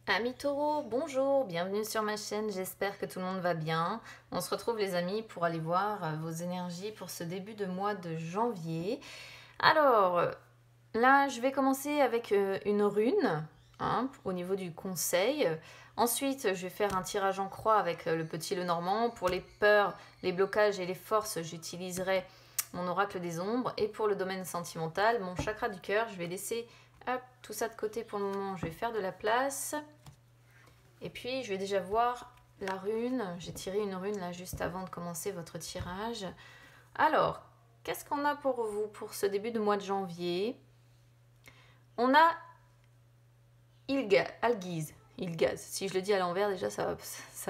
Amis taureaux, bonjour, bienvenue sur ma chaîne, j'espère que tout le monde va bien. On se retrouve les amis pour aller voir vos énergies pour ce début de mois de janvier. Alors, là je vais commencer avec une rune au niveau du conseil. Ensuite, je vais faire un tirage en croix avec le petit Lenormand. Pour les peurs, les blocages et les forces, j'utiliserai mon oracle des ombres. Et pour le domaine sentimental, mon chakra du cœur, je vais laisser tout ça de côté pour le moment. Je vais faire de la place. Et puis, je vais déjà voir la rune. J'ai tiré une rune là juste avant de commencer votre tirage. Alors, qu'est-ce qu'on a pour vous pour ce début de mois de janvier? On a Algiz. Ilgaz. Si je le dis à l'envers, déjà, ça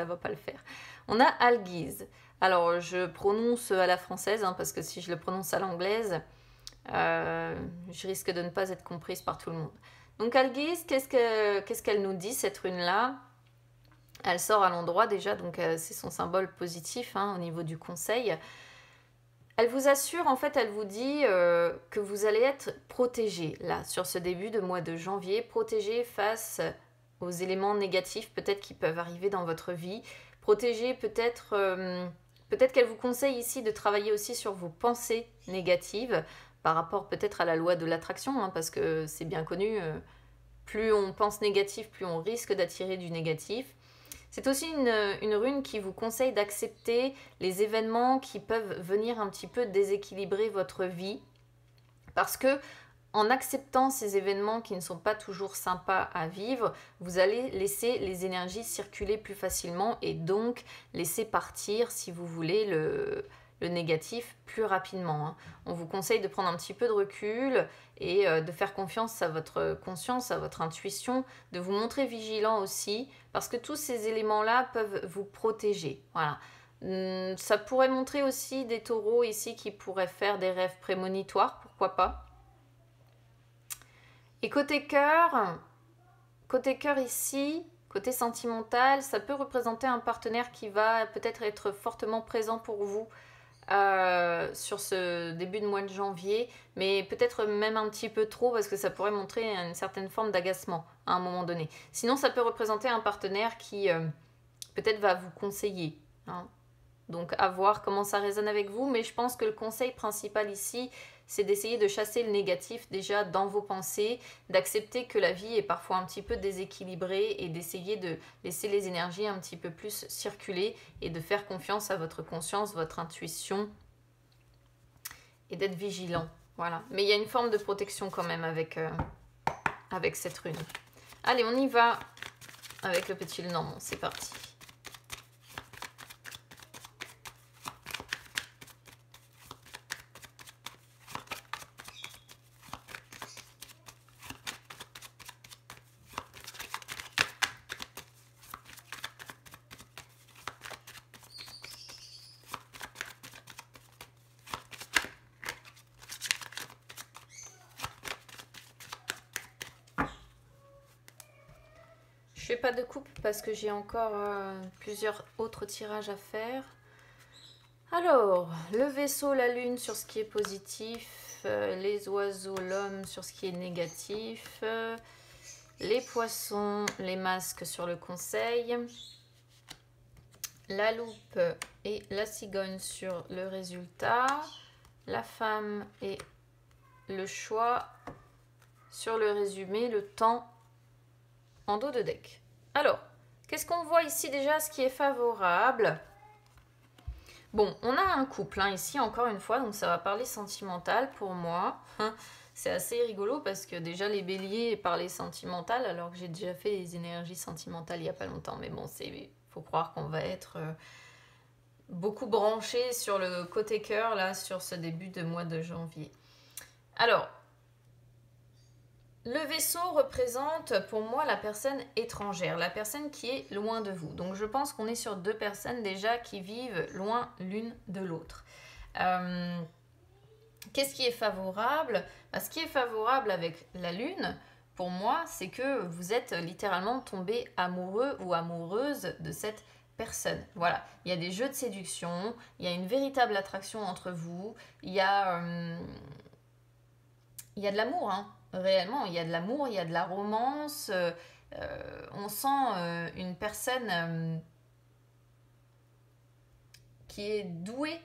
va pas le faire. On a Algiz. Alors, je prononce à la française, parce que si je le prononce à l'anglaise, je risque de ne pas être comprise par tout le monde. Donc, Algiz, qu'est-ce qu'elle nous dit, cette rune-là? Elle sort à l'endroit déjà, donc c'est son symbole positif au niveau du conseil. Elle vous assure, en fait, elle vous dit que vous allez être protégé, là, sur ce début de mois de janvier, protégé face aux éléments négatifs, peut-être qui peuvent arriver dans votre vie. Protégé, peut-être qu'elle vous conseille ici de travailler aussi sur vos pensées négatives, par rapport peut-être à la loi de l'attraction, parce que c'est bien connu, plus on pense négatif, plus on risque d'attirer du négatif. C'est aussi une rune qui vous conseille d'accepter les événements qui peuvent venir un petit peu déséquilibrer votre vie. Parce que en acceptant ces événements qui ne sont pas toujours sympas à vivre, vous allez laisser les énergies circuler plus facilement et donc laisser partir, si vous voulez, le négatif plus rapidement. On vous conseille de prendre un petit peu de recul et de faire confiance à votre conscience, à votre intuition, de vous montrer vigilant aussi, parce que tous ces éléments-là peuvent vous protéger. Voilà. Ça pourrait montrer aussi des taureaux ici qui pourraient faire des rêves prémonitoires, pourquoi pas. Et côté cœur ici, côté sentimental, ça peut représenter un partenaire qui va peut-être être fortement présent pour vous sur ce début de mois de janvier, mais peut-être même un petit peu trop parce que ça pourrait montrer une certaine forme d'agacement à un moment donné. Sinon, ça peut représenter un partenaire qui peut-être va vous conseiller. Donc à voir comment ça résonne avec vous, mais je pense que le conseil principal ici, c'est d'essayer de chasser le négatif déjà dans vos pensées, d'accepter que la vie est parfois un petit peu déséquilibrée et d'essayer de laisser les énergies un petit peu plus circuler et de faire confiance à votre conscience, votre intuition et d'être vigilant. Voilà. Mais il y a une forme de protection quand même avec cette rune. Allez, on y va avec le petit Lenormand, c'est parti. Je fais pas de coupe parce que j'ai encore plusieurs autres tirages à faire. Alors, le vaisseau, la lune sur ce qui est positif, les oiseaux, l'homme sur ce qui est négatif, les poissons, les masques sur le conseil, la loupe et la cigogne sur le résultat, la femme et le choix sur le résumé, le temps en dos de deck. Alors, qu'est-ce qu'on voit ici déjà, ce qui est favorable? Bon, on a un couple ici, encore une fois, donc ça va parler sentimental pour moi. C'est assez rigolo parce que déjà les béliers parlaient sentimental alors que j'ai déjà fait les énergies sentimentales il n'y a pas longtemps. Mais bon, il faut croire qu'on va être beaucoup branché sur le côté cœur là, sur ce début de mois de janvier. Alors, le vaisseau représente pour moi la personne étrangère, la personne qui est loin de vous. Donc je pense qu'on est sur deux personnes déjà qui vivent loin l'une de l'autre. Qu'est-ce qui est favorable? Ce qui est favorable avec la lune, pour moi, c'est que vous êtes littéralement tombé amoureux ou amoureuse de cette personne. Voilà, il y a des jeux de séduction, il y a une véritable attraction entre vous, il y a de l'amour, réellement, il y a de l'amour, il y a de la romance, On sent une personne qui est douée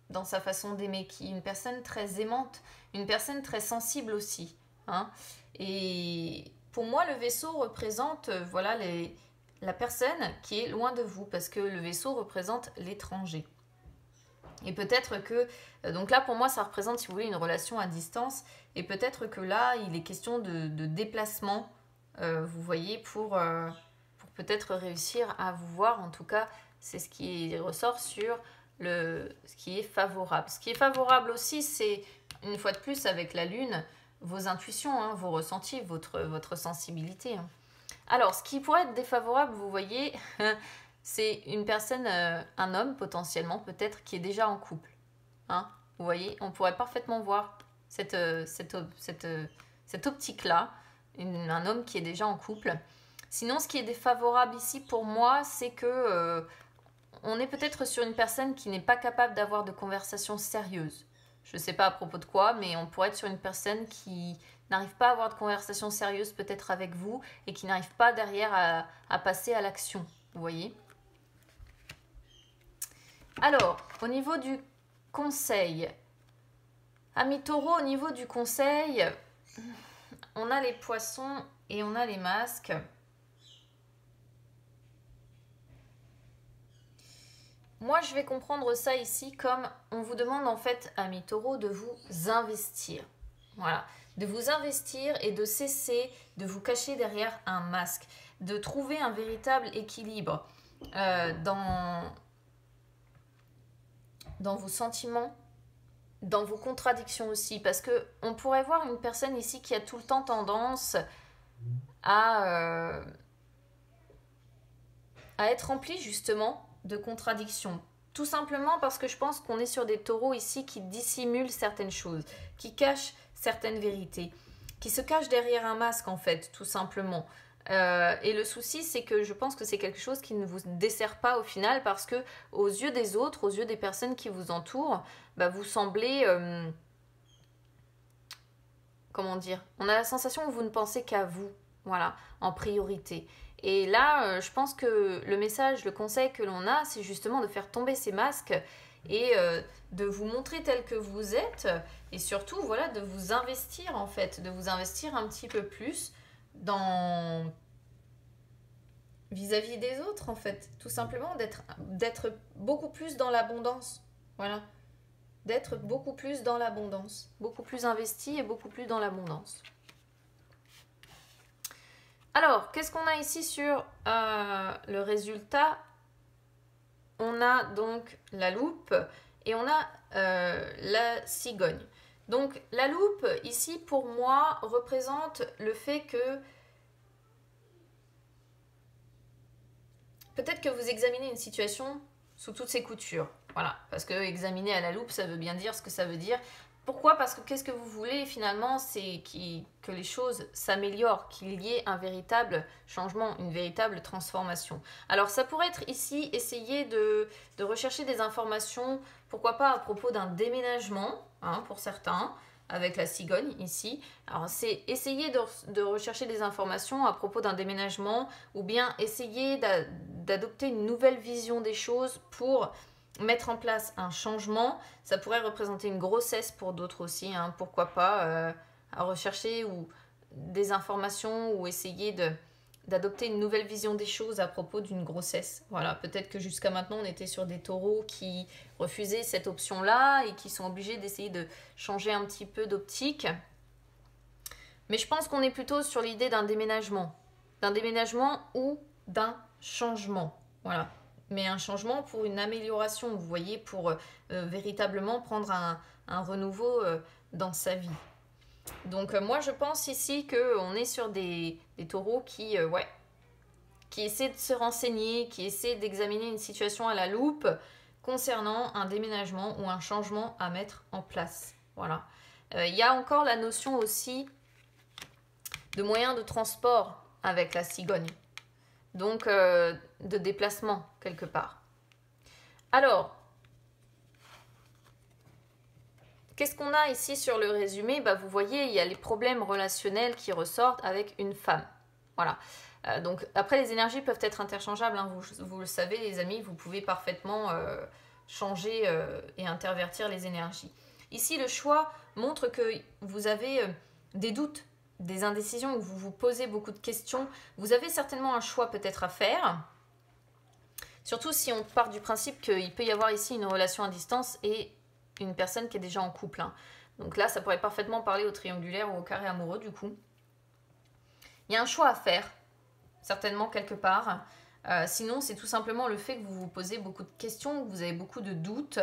dans sa façon d'aimer, qui est une personne très aimante, une personne très sensible aussi. Hein. Et pour moi, le vaisseau représente voilà, la personne qui est loin de vous, parce que le vaisseau représente l'étranger. Et peut-être que, donc là pour moi ça représente si vous voulez une relation à distance, et peut-être que là il est question de déplacement, vous voyez, pour peut-être réussir à vous voir, en tout cas c'est ce qui ressort sur ce qui est favorable. Ce qui est favorable aussi, c'est une fois de plus avec la lune, vos intuitions, hein, vos ressentis, votre sensibilité. Hein. Alors ce qui pourrait être défavorable, vous voyez, c'est une personne, un homme potentiellement peut-être, qui est déjà en couple. Hein. Vous voyez, on pourrait parfaitement voir cette optique-là, un homme qui est déjà en couple. Sinon, ce qui est défavorable ici pour moi, c'est que on est peut-être sur une personne qui n'est pas capable d'avoir de conversations sérieuses. Je ne sais pas à propos de quoi, mais on pourrait être sur une personne qui n'arrive pas à avoir de conversations sérieuses peut-être avec vous et qui n'arrive pas derrière à passer à l'action. Vous voyez ? Alors, au niveau du conseil, amis taureaux, au niveau du conseil, on a les poissons et on a les masques. Moi, je vais comprendre ça ici comme on vous demande en fait, amis taureaux, de vous investir. Voilà, de vous investir et de cesser de vous cacher derrière un masque, de trouver un véritable équilibre dans vos sentiments, dans vos contradictions aussi, parce que on pourrait voir une personne ici qui a tout le temps tendance à être remplie justement de contradictions. Tout simplement parce que je pense qu'on est sur des taureaux ici qui dissimulent certaines choses, qui cachent certaines vérités, qui se cachent derrière un masque en fait, tout simplement. Et le souci, c'est que je pense que c'est quelque chose qui ne vous dessert pas au final, parce que aux yeux des autres, aux yeux des personnes qui vous entourent, bah, vous semblez... comment dire ? On a la sensation que vous ne pensez qu'à vous, voilà, en priorité. Et là, je pense que le message, le conseil que l'on a, c'est justement de faire tomber ces masques et de vous montrer tel que vous êtes, et surtout, voilà, de vous investir en fait, de vous investir un petit peu plus dans vis-à-vis des autres en fait, tout simplement d'être beaucoup plus dans l'abondance, voilà, d'être beaucoup plus dans l'abondance, beaucoup plus investi et beaucoup plus dans l'abondance. Alors, qu'est-ce qu'on a ici sur le résultat? On a donc la loupe et on a la cigogne. Donc, la loupe, ici, pour moi, représente le fait que peut-être que vous examinez une situation sous toutes ses coutures. Voilà, parce que examiner à la loupe, ça veut bien dire ce que ça veut dire. Pourquoi ? Parce que qu'est-ce que vous voulez finalement, c'est que les choses s'améliorent, qu'il y ait un véritable changement, une véritable transformation. Alors ça pourrait être ici, essayer de rechercher des informations, pourquoi pas à propos d'un déménagement, hein, pour certains, avec la cigogne ici. Alors c'est essayer de rechercher des informations à propos d'un déménagement, ou bien essayer d'adopter une nouvelle vision des choses pour mettre en place un changement. Ça pourrait représenter une grossesse pour d'autres aussi, hein, pourquoi pas, à rechercher ou des informations ou essayer d'adopter une nouvelle vision des choses à propos d'une grossesse. Voilà, peut-être que jusqu'à maintenant on était sur des taureaux qui refusaient cette option-là et qui sont obligés d'essayer de changer un petit peu d'optique. Mais je pense qu'on est plutôt sur l'idée d'un déménagement ou d'un changement. Voilà. Mais un changement pour une amélioration, vous voyez, pour véritablement prendre un renouveau dans sa vie. Donc moi je pense ici qu'on est sur des taureaux qui essaient de se renseigner, qui essaient d'examiner une situation à la loupe concernant un déménagement ou un changement à mettre en place. Voilà. Il y a encore la notion aussi de moyens de transport avec la cigogne. Donc de déplacement quelque part. Alors, qu'est-ce qu'on a ici sur le résumé ? Bah, vous voyez, il y a les problèmes relationnels qui ressortent avec une femme. Voilà. Donc après, les énergies peuvent être interchangeables, hein, vous le savez les amis, vous pouvez parfaitement changer et intervertir les énergies. Ici, le choix montre que vous avez des doutes, des indécisions, où vous vous posez beaucoup de questions. Vous avez certainement un choix peut-être à faire. Surtout si on part du principe qu'il peut y avoir ici une relation à distance et une personne qui est déjà en couple. Hein. Donc là, ça pourrait parfaitement parler au triangulaire ou au carré amoureux du coup. Il y a un choix à faire, certainement quelque part. Sinon, c'est tout simplement le fait que vous vous posez beaucoup de questions, que vous avez beaucoup de doutes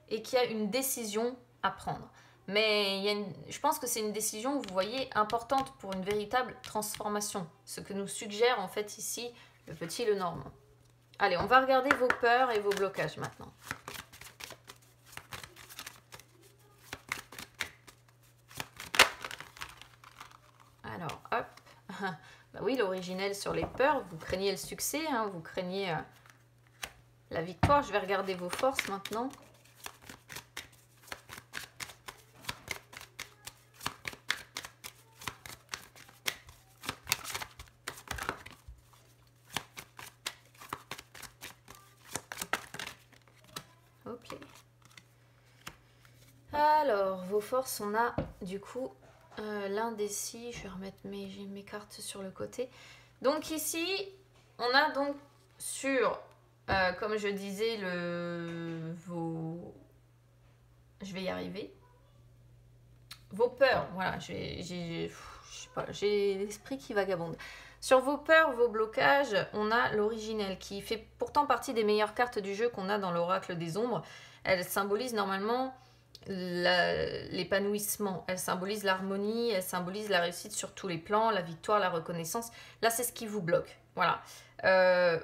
et qu'il y a une décision à prendre. Mais je pense que c'est une décision, vous voyez, importante pour une véritable transformation. Ce que nous suggère en fait ici le petit Lenormand. Allez, on va regarder vos peurs et vos blocages maintenant. Alors, hop. Bah oui, l'originel sur les peurs, vous craignez le succès, hein, vous craignez la victoire. Je vais regarder vos forces maintenant. Ok. Alors, vos forces, on a du coup l'indécis. Je vais remettre mes cartes sur le côté. Donc ici, on a donc sur, comme je disais, je vais y arriver. Vos peurs, voilà, j'ai l'esprit qui vagabonde. Sur vos peurs, vos blocages, on a l'originel qui fait pourtant partie des meilleures cartes du jeu qu'on a dans l'oracle des ombres. Elle symbolise normalement l'épanouissement, elle symbolise l'harmonie, elle symbolise la réussite sur tous les plans, la victoire, la reconnaissance. Là, c'est ce qui vous bloque. Voilà.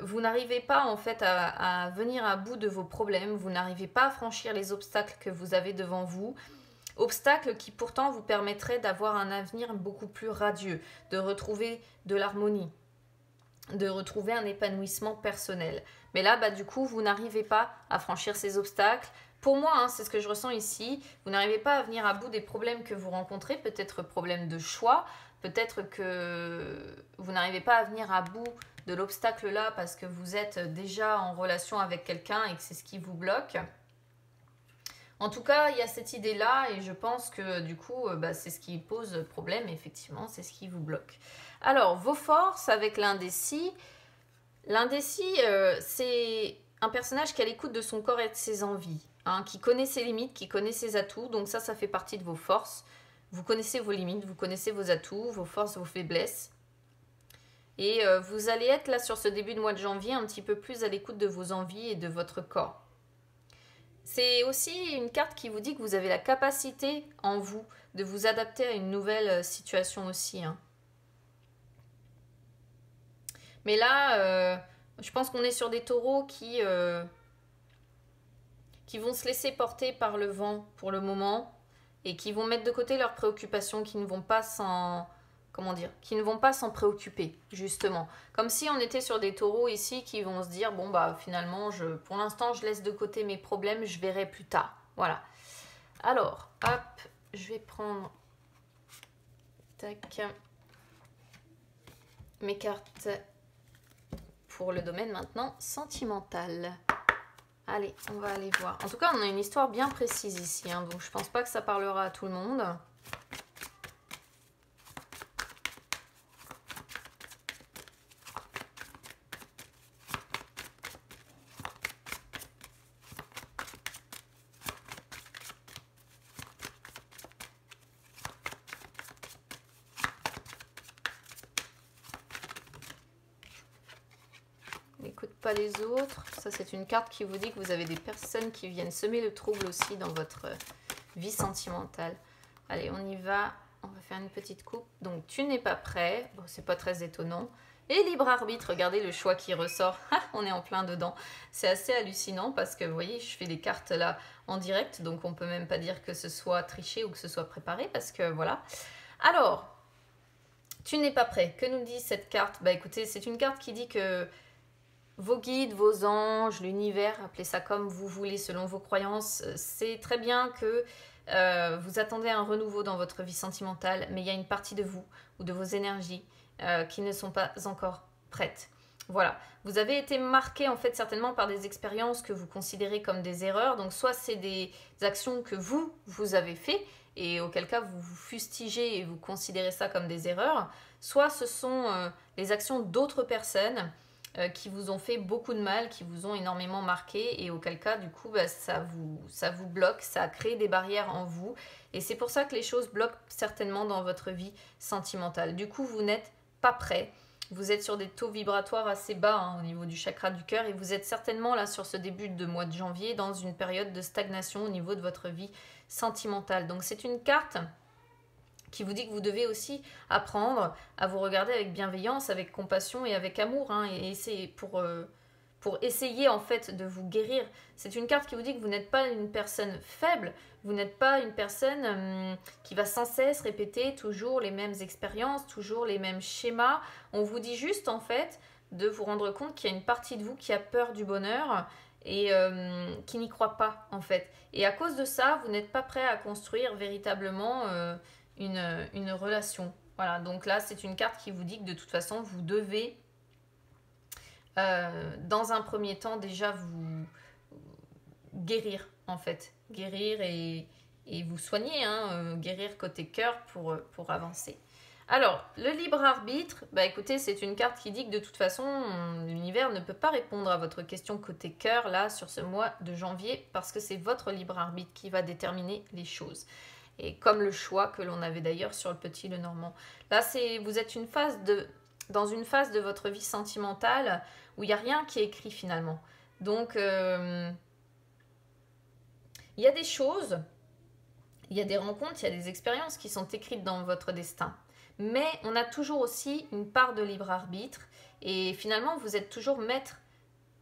Vous n'arrivez pas en fait à venir à bout de vos problèmes, vous n'arrivez pas à franchir les obstacles que vous avez devant vous. Obstacles qui pourtant vous permettraient d'avoir un avenir beaucoup plus radieux, de retrouver de l'harmonie, de retrouver un épanouissement personnel. Mais là, bah, du coup, vous n'arrivez pas à franchir ces obstacles. Pour moi, hein, c'est ce que je ressens ici, vous n'arrivez pas à venir à bout des problèmes que vous rencontrez, peut-être problème de choix, peut-être que vous n'arrivez pas à venir à bout de l'obstacle là parce que vous êtes déjà en relation avec quelqu'un et que c'est ce qui vous bloque. En tout cas, il y a cette idée-là et je pense que du coup, bah, c'est ce qui pose problème, effectivement, c'est ce qui vous bloque. Alors, vos forces avec l'indécis. L'indécis, c'est un personnage qui a l'écoute de son corps et de ses envies, hein, qui connaît ses limites, qui connaît ses atouts, donc ça fait partie de vos forces. Vous connaissez vos limites, vous connaissez vos atouts, vos forces, vos faiblesses. Et vous allez être là sur ce début de mois de janvier un petit peu plus à l'écoute de vos envies et de votre corps. C'est aussi une carte qui vous dit que vous avez la capacité en vous de vous adapter à une nouvelle situation aussi. Hein. Mais là, je pense qu'on est sur des taureaux qui vont se laisser porter par le vent pour le moment et qui vont mettre de côté leurs préoccupations, qui ne vont pas qui ne vont pas s'en préoccuper, justement. Comme si on était sur des taureaux ici qui vont se dire, bon bah finalement, pour l'instant, je laisse de côté mes problèmes, je verrai plus tard. Voilà. Alors, hop, je vais prendre tac, mes cartes pour le domaine maintenant sentimental. Allez, on va aller voir. En tout cas, on a une histoire bien précise ici, hein, donc je pense pas que ça parlera à tout le monde. N'écoute pas les autres. Ça, c'est une carte qui vous dit que vous avez des personnes qui viennent semer le trouble aussi dans votre vie sentimentale. Allez, on y va. On va faire une petite coupe. Donc, tu n'es pas prêt. Bon, c'est pas très étonnant. Et libre arbitre, regardez le choix qui ressort. On est en plein dedans. C'est assez hallucinant parce que, vous voyez, je fais les cartes là en direct. Donc, on peut même pas dire que ce soit triché ou que ce soit préparé parce que, voilà. Alors, tu n'es pas prêt. Que nous dit cette carte? Bah, écoutez, c'est une carte qui dit que vos guides, vos anges, l'univers, appelez ça comme vous voulez selon vos croyances, c'est très bien que vous attendez un renouveau dans votre vie sentimentale, mais il y a une partie de vous ou de vos énergies qui ne sont pas encore prêtes. Voilà, vous avez été marqué en fait certainement par des expériences que vous considérez comme des erreurs. Donc soit c'est des actions que vous avez fait et auquel cas vous vous fustigez et vous considérez ça comme des erreurs. Soit ce sont les actions d'autres personnes qui vous ont fait beaucoup de mal, qui vous ont énormément marqué et auquel cas du coup ça vous bloque, ça crée des barrières en vous et c'est pour ça que les choses bloquent certainement dans votre vie sentimentale. Du coup vous n'êtes pas prêt. Vous êtes sur des taux vibratoires assez bas au niveau du chakra du cœur et vous êtes certainement là sur ce début de mois de janvier dans une période de stagnation au niveau de votre vie sentimentale. Donc c'est une carte qui vous dit que vous devez aussi apprendre à vous regarder avec bienveillance, avec compassion et avec amour et c'est pour essayer en fait de vous guérir. C'est une carte qui vous dit que vous n'êtes pas une personne faible, vous n'êtes pas une personne qui va sans cesse répéter toujours les mêmes expériences, toujours les mêmes schémas. On vous dit juste en fait de vous rendre compte qu'il y a une partie de vous qui a peur du bonheur et qui n'y croit pas en fait. Et à cause de ça, vous n'êtes pas prêt à construire véritablement une relation. Voilà, donc là c'est une carte qui vous dit que de toute façon vous devez dans un premier temps déjà vous guérir en fait, guérir et vous soigner, guérir côté cœur pour avancer. Alors, le libre arbitre, écoutez, c'est une carte qui dit que de toute façon, l'univers ne peut pas répondre à votre question côté cœur là sur ce mois de janvier parce que c'est votre libre arbitre qui va déterminer les choses. Et comme le choix que l'on avait d'ailleurs sur le petit Lenormand. Là, vous êtes dans une phase de votre vie sentimentale où il n'y a rien qui est écrit finalement. Donc, il y a des choses, il y a des rencontres, il y a des expériences qui sont écrites dans votre destin. Mais on a toujours aussi une part de libre arbitre et finalement, vous êtes toujours maître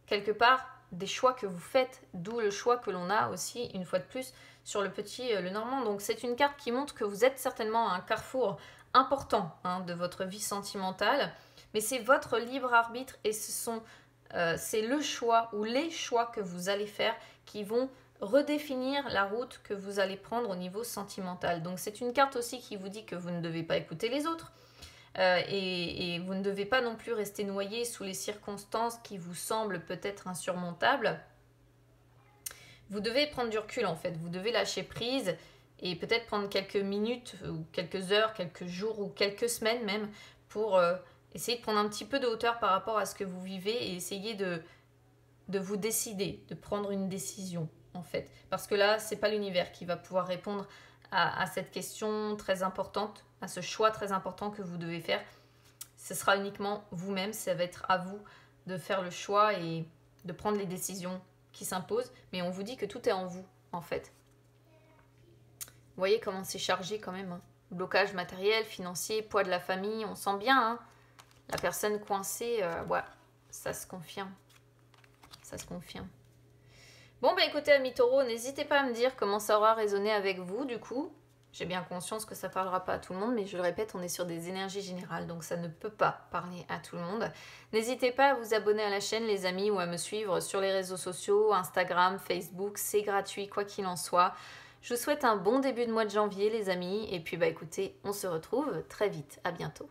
quelque part des choix que vous faites, d'où le choix que l'on a aussi, une fois de plus, sur le petit Lenormand. Donc, c'est une carte qui montre que vous êtes certainement à un carrefour important de votre vie sentimentale, mais c'est votre libre arbitre et c'est le choix ou les choix que vous allez faire qui vont redéfinir la route que vous allez prendre au niveau sentimental. Donc c'est une carte aussi qui vous dit que vous ne devez pas écouter les autres et vous ne devez pas non plus rester noyé sous les circonstances qui vous semblent peut-être insurmontables. Vous devez prendre du recul en fait, vous devez lâcher prise et peut-être prendre quelques minutes ou quelques heures, quelques jours ou quelques semaines même pour essayer de prendre un petit peu de hauteur par rapport à ce que vous vivez et essayer de vous décider, de prendre une décision en fait. Parce que là, c'est pas l'univers qui va pouvoir répondre à cette question très importante, à ce choix très important que vous devez faire. Ce sera uniquement vous-même, ça va être à vous de faire le choix et de prendre les décisions qui s'imposent. Mais on vous dit que tout est en vous en fait. Vous voyez comment c'est chargé quand même. Blocage matériel, financier, poids de la famille, on sent bien. La personne coincée, ouais, ça se confirme. Ça se confirme. Bon, écoutez, amis taureaux, n'hésitez pas à me dire comment ça aura résonné avec vous, du coup. J'ai bien conscience que ça ne parlera pas à tout le monde, mais je le répète, on est sur des énergies générales, donc ça ne peut pas parler à tout le monde. N'hésitez pas à vous abonner à la chaîne, les amis, ou à me suivre sur les réseaux sociaux, Instagram, Facebook, c'est gratuit, quoi qu'il en soit. Je vous souhaite un bon début de mois de janvier, les amis, et puis écoutez, on se retrouve très vite. À bientôt.